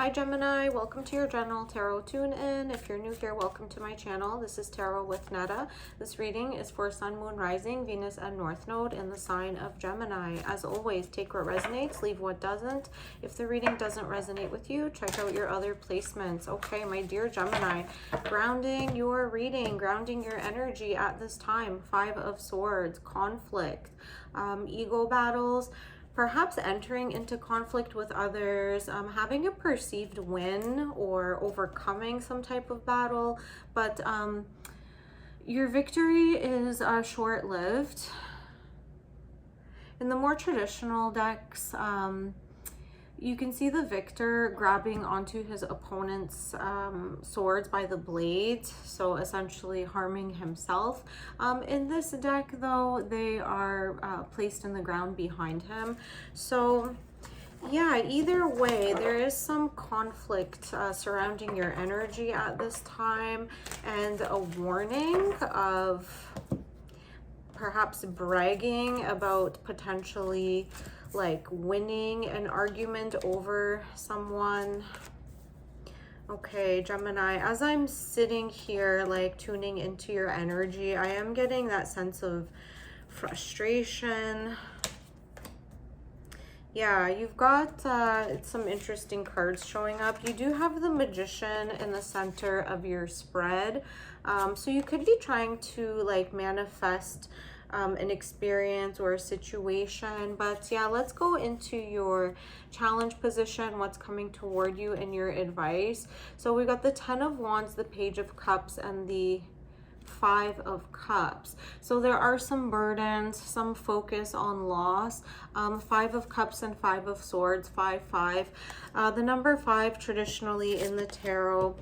Hi Gemini, welcome to your general tarot tune-in. If you're new here, welcome to my channel. This is Tarot with Netta. This reading is for Sun, Moon, Rising, Venus, and North Node in the sign of Gemini. As always, take what resonates, leave what doesn't. If the reading doesn't resonate with you, check out your other placements. Okay, my dear Gemini, grounding your reading, grounding your energy at this time. Five of Swords, conflict, ego battles, perhaps entering into conflict with others, having a perceived win or overcoming some type of battle, but your victory is short-lived. In the more traditional decks, you can see the victor grabbing onto his opponent's swords by the blades, so essentially harming himself. In this deck, though, they are placed in the ground behind him. So yeah, either way, there is some conflict surrounding your energy at this time, and a warning of perhaps bragging about potentially like winning an argument over someone. Okay, Gemini, as I'm sitting here like tuning into your energy, I am getting that sense of frustration. Yeah, you've got some interesting cards showing up. You do have the Magician in the center of your spread. So you could be trying to like manifest an experience or a situation. But yeah, let's go into your challenge position, what's coming toward you and your advice. So we got the 10 of Wands, the Page of Cups, and the 5 of Cups. So there are some burdens, some focus on loss. 5 of Cups and 5 of Swords, 5-5. The number 5 traditionally in the tarot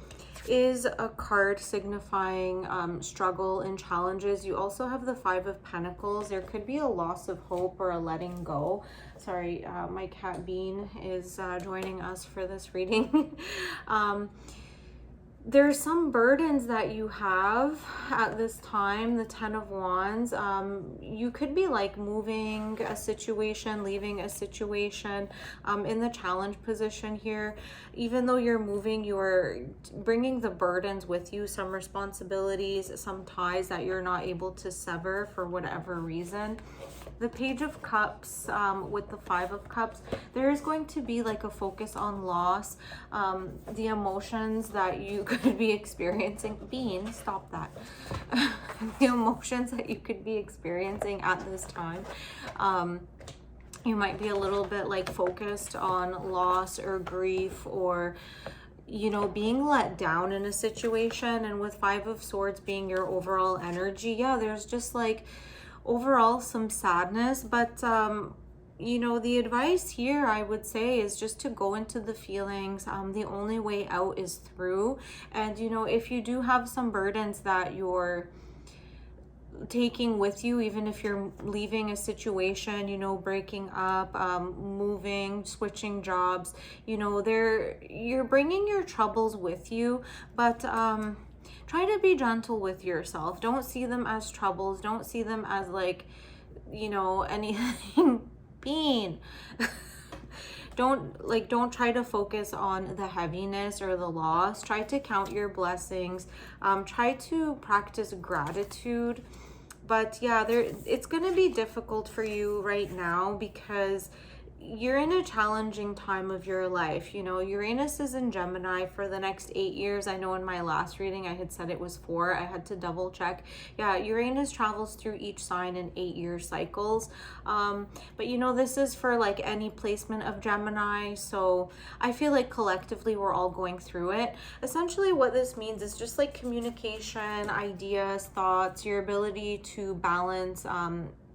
is a card signifying struggle and challenges. You also have the 5 of Pentacles. There could be a loss of hope or a letting go. Sorry, my cat Bean is joining us for this reading. There's some burdens that you have at this time, the 10 of Wands. You could be like moving a situation, leaving a situation. In the challenge position here, even though you're moving, you're bringing the burdens with you, some responsibilities, some ties that you're not able to sever for whatever reason. The Page of Cups with the 5 of Cups, there is going to be like a focus on loss, the emotions that you could be experiencing. Bean, stop that. The emotions that you could be experiencing at this time. You might be a little bit like focused on loss or grief, or you know, being let down in a situation. And with 5 of Swords being your overall energy, yeah, there's just like overall some sadness. But you know, the advice here I would say is just to go into the feelings. The only way out is through. And you know, if you do have some burdens that you're taking with you, even if you're leaving a situation, you know, breaking up, moving, switching jobs, you know, you're bringing your troubles with you. But try to be gentle with yourself. Don't see them as troubles. Don't see them as like, you know, anything. Bean. Don't try to focus on the heaviness or the loss. Try to count your blessings. Try to practice gratitude. But yeah, it's going to be difficult for you right now because you're in a challenging time of your life. You know, Uranus is in Gemini for the next 8 years. I know in my last reading I had said it was 4. I had to double check. Yeah, Uranus travels through each sign in 8-year cycles. But you know, this is for like any placement of Gemini. So I feel like collectively we're all going through it. Essentially what this means is just like communication, ideas, thoughts, your ability to balance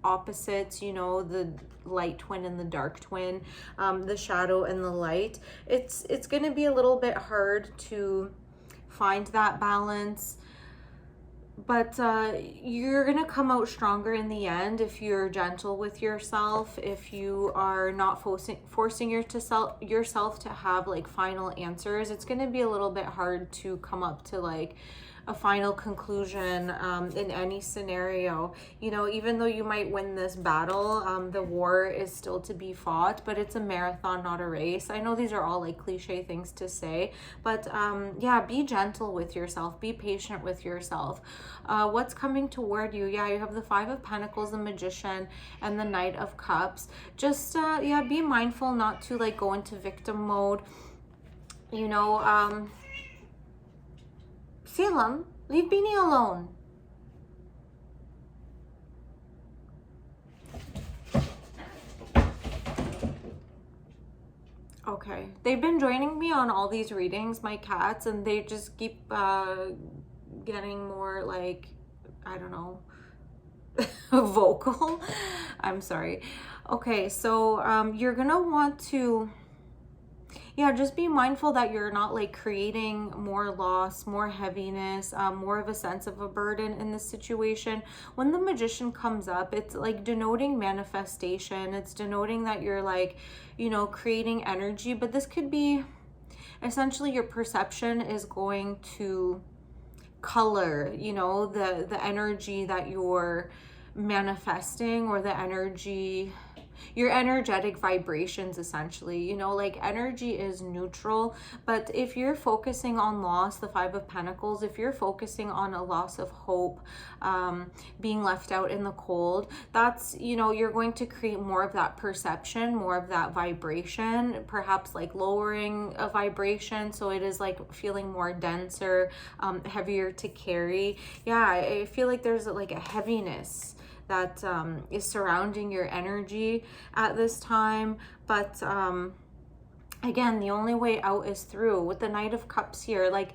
opposites, you know, the light twin and the dark twin, the shadow and the light. It's going to be a little bit hard to find that balance, but you're going to come out stronger in the end if you're gentle with yourself, if you are not forcing yourself to have like final answers. It's going to be a little bit hard to come up to like a final conclusion in any scenario. You know, even though you might win this battle, the war is still to be fought, but it's a marathon, not a race. I know these are all like cliche things to say, but yeah, be gentle with yourself, be patient with yourself. What's coming toward you? Yeah, you have the Five of Pentacles, the Magician, and the Knight of Cups. Just yeah, be mindful not to like go into victim mode. You know, Salem, leave Beanie alone. Okay, they've been joining me on all these readings, my cats, and they just keep getting more like, I don't know, vocal. I'm sorry. Okay, so you're gonna want to, yeah, just be mindful that you're not like creating more loss, more heaviness, more of a sense of a burden in this situation. When the Magician comes up, it's like denoting manifestation. It's denoting that you're like, you know, creating energy, but this could be essentially your perception is going to color, you know, the energy that you're manifesting, or the energy, your energetic vibrations, essentially. You know, like energy is neutral, but if you're focusing on loss, the Five of Pentacles, if you're focusing on a loss of hope, being left out in the cold, that's, you know, you're going to create more of that perception, more of that vibration, perhaps like lowering a vibration, so it is like feeling more denser, heavier to carry. Yeah, I feel like there's like a heaviness that is surrounding your energy at this time. But again, the only way out is through. With the Knight of Cups here, like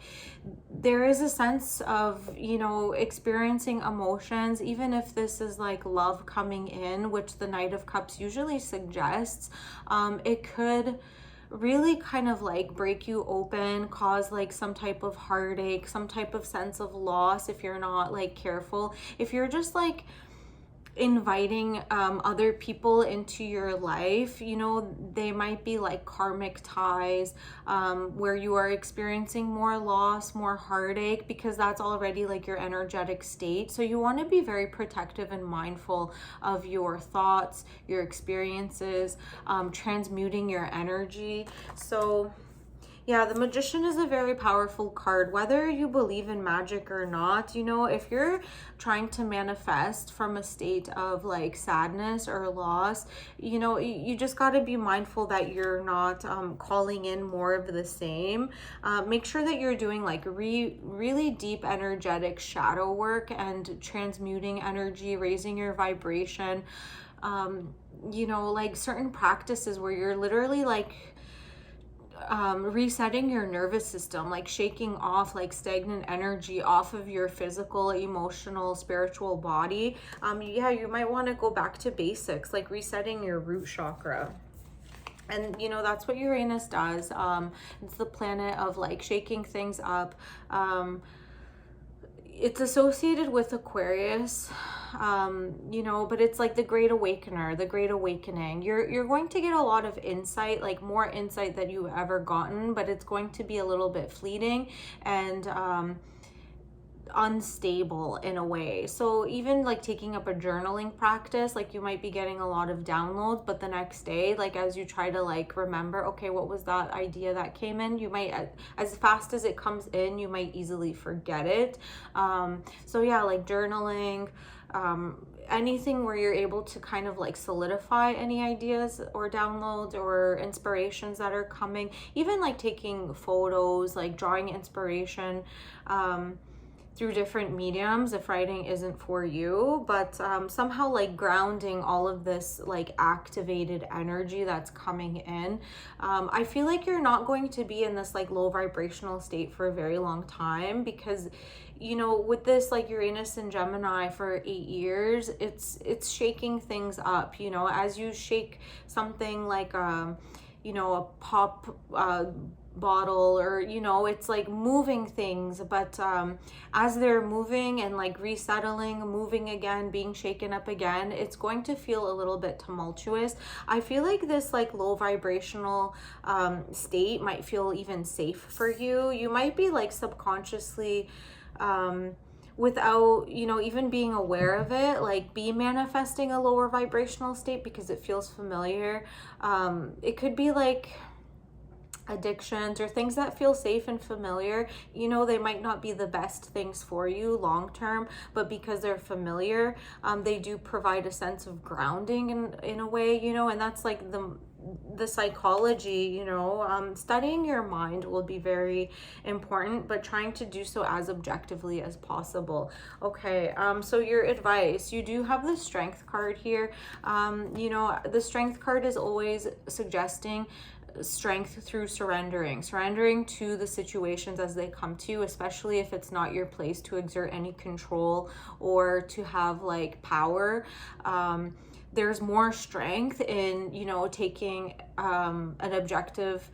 there is a sense of, you know, experiencing emotions, even if this is like love coming in, which the Knight of Cups usually suggests. It could really kind of like break you open, cause like some type of heartache, some type of sense of loss if you're not like careful. If you're just like inviting other people into your life, you know, they might be like karmic ties, where you are experiencing more loss, more heartache, because that's already like your energetic state. So you want to be very protective and mindful of your thoughts, your experiences, transmuting your energy. So yeah, the Magician is a very powerful card, whether you believe in magic or not. You know, if you're trying to manifest from a state of like sadness or loss, you know, you just got to be mindful that you're not calling in more of the same. Make sure that you're doing like really deep energetic shadow work and transmuting energy, raising your vibration. You know, like certain practices where you're literally like resetting your nervous system, like shaking off like stagnant energy off of your physical, emotional, spiritual body. Yeah, you might want to go back to basics, like resetting your root chakra. And you know, that's what Uranus does. It's the planet of like shaking things up. It's associated with Aquarius, you know, but it's like the Great Awakener, the Great Awakening. You're going to get a lot of insight, like more insight than you've ever gotten, but it's going to be a little bit fleeting and unstable in a way. So even like taking up a journaling practice, like you might be getting a lot of downloads, but the next day, like as you try to like remember, okay, what was that idea that came in, you might, as fast as it comes in, you might easily forget it. So yeah, like journaling, anything where you're able to kind of like solidify any ideas or downloads or inspirations that are coming, even like taking photos, like drawing inspiration through different mediums if writing isn't for you, but somehow like grounding all of this like activated energy that's coming in. I feel like you're not going to be in this like low vibrational state for a very long time, because you know, with this like Uranus and Gemini for 8 years, it's shaking things up. You know, as you shake something like you know, a pop bottle, or you know, it's like moving things, but as they're moving and like resettling, moving again, being shaken up again, it's going to feel a little bit tumultuous. I feel like this like low vibrational state might feel even safe for you. You might be like subconsciously without, you know, even being aware of it. Like, be manifesting a lower vibrational state because it feels familiar. It could be like addictions or things that feel safe and familiar. You know, they might not be the best things for you long term, but because they're familiar, they do provide a sense of grounding in a way, you know. And that's like the psychology, you know. Studying your mind will be very important, but trying to do so as objectively as possible. Okay, so your advice, you do have the Strength card here. You know, the Strength card is always suggesting strength through surrendering to the situations as they come to you, especially if it's not your place to exert any control or to have like power. There's more strength in, you know, taking an objective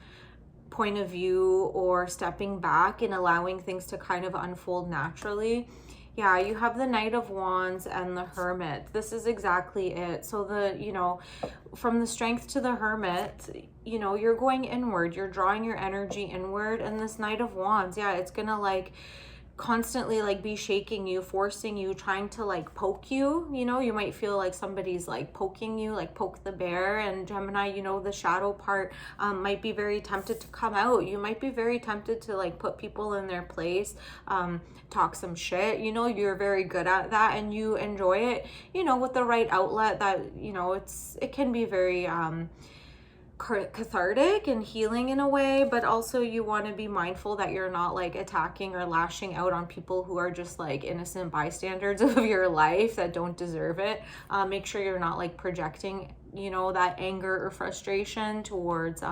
point of view or stepping back and allowing things to kind of unfold naturally. Yeah, you have the Knight of Wands and the Hermit. This is exactly it. So the, you know, from the Strength to the Hermit, you know, you're going inward, you're drawing your energy inward. And this Knight of Wands, yeah, it's gonna like constantly like be shaking you, forcing you, trying to like poke you. You know, you might feel like somebody's like poking you, like poke the bear. And Gemini, you know, the shadow part might be very tempted to come out. You might be very tempted to like put people in their place, talk some shit. You know, you're very good at that and you enjoy it, you know, with the right outlet. That, you know, it can be very cathartic and healing in a way, but also you want to be mindful that you're not like attacking or lashing out on people who are just like innocent bystanders of your life that don't deserve it. Make sure you're not like projecting, you know, that anger or frustration towards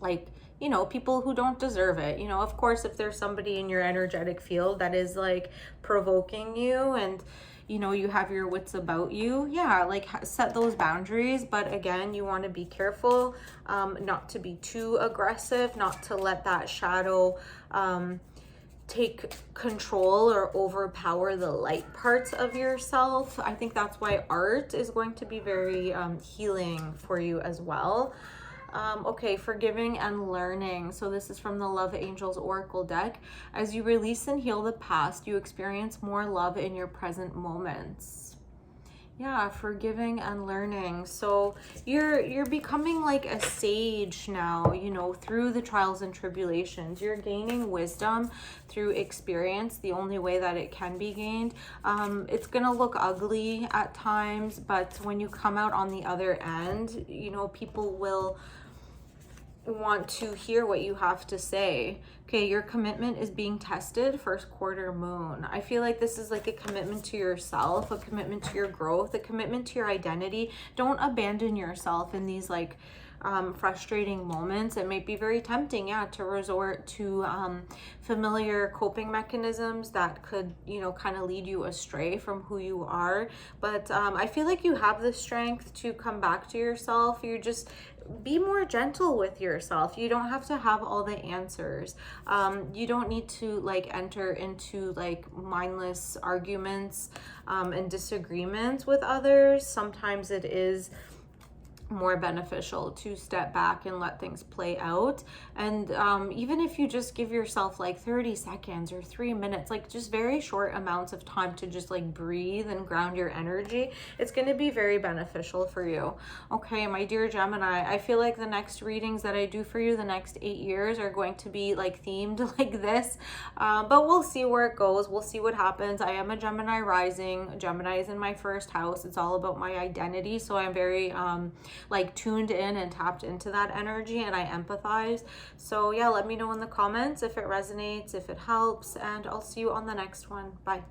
like, you know, people who don't deserve it. You know, of course, if there's somebody in your energetic field that is like provoking you and, you know, you have your wits about you, yeah, like set those boundaries. But again, you want to be careful, not to be too aggressive, not to let that shadow take control or overpower the light parts of yourself. I think that's why art is going to be very healing for you as well. Okay, forgiving and learning. So this is from the Love Angels Oracle deck. As you release and heal the past, you experience more love in your present moments. Yeah, forgiving and learning. So you're becoming like a sage now, you know, through the trials and tribulations. You're gaining wisdom through experience, the only way that it can be gained. It's gonna look ugly at times, but when you come out on the other end, you know, people will want to hear what you have to say. Okay, your commitment is being tested, first quarter moon. I feel like this is like a commitment to yourself, a commitment to your growth, a commitment to your identity. Don't abandon yourself in these like frustrating moments. It might be very tempting, yeah, to resort to familiar coping mechanisms that could, you know, kind of lead you astray from who you are. But I feel like you have the strength to come back to yourself. You just be more gentle with yourself. You don't have to have all the answers. You don't need to like enter into like mindless arguments and disagreements with others. Sometimes it is more beneficial to step back and let things play out. And even if you just give yourself like 30 seconds or 3 minutes, like just very short amounts of time to just like breathe and ground your energy, it's going to be very beneficial for you. Okay, my dear Gemini, I feel like the next readings that I do for you the next 8 years are going to be like themed like this, but we'll see where it goes. We'll see what happens. I am a Gemini rising. Gemini is in my first house. It's all about my identity, so I'm very like tuned in and tapped into that energy, and I empathize. So yeah, let me know in the comments if it resonates, if it helps, and I'll see you on the next one. Bye.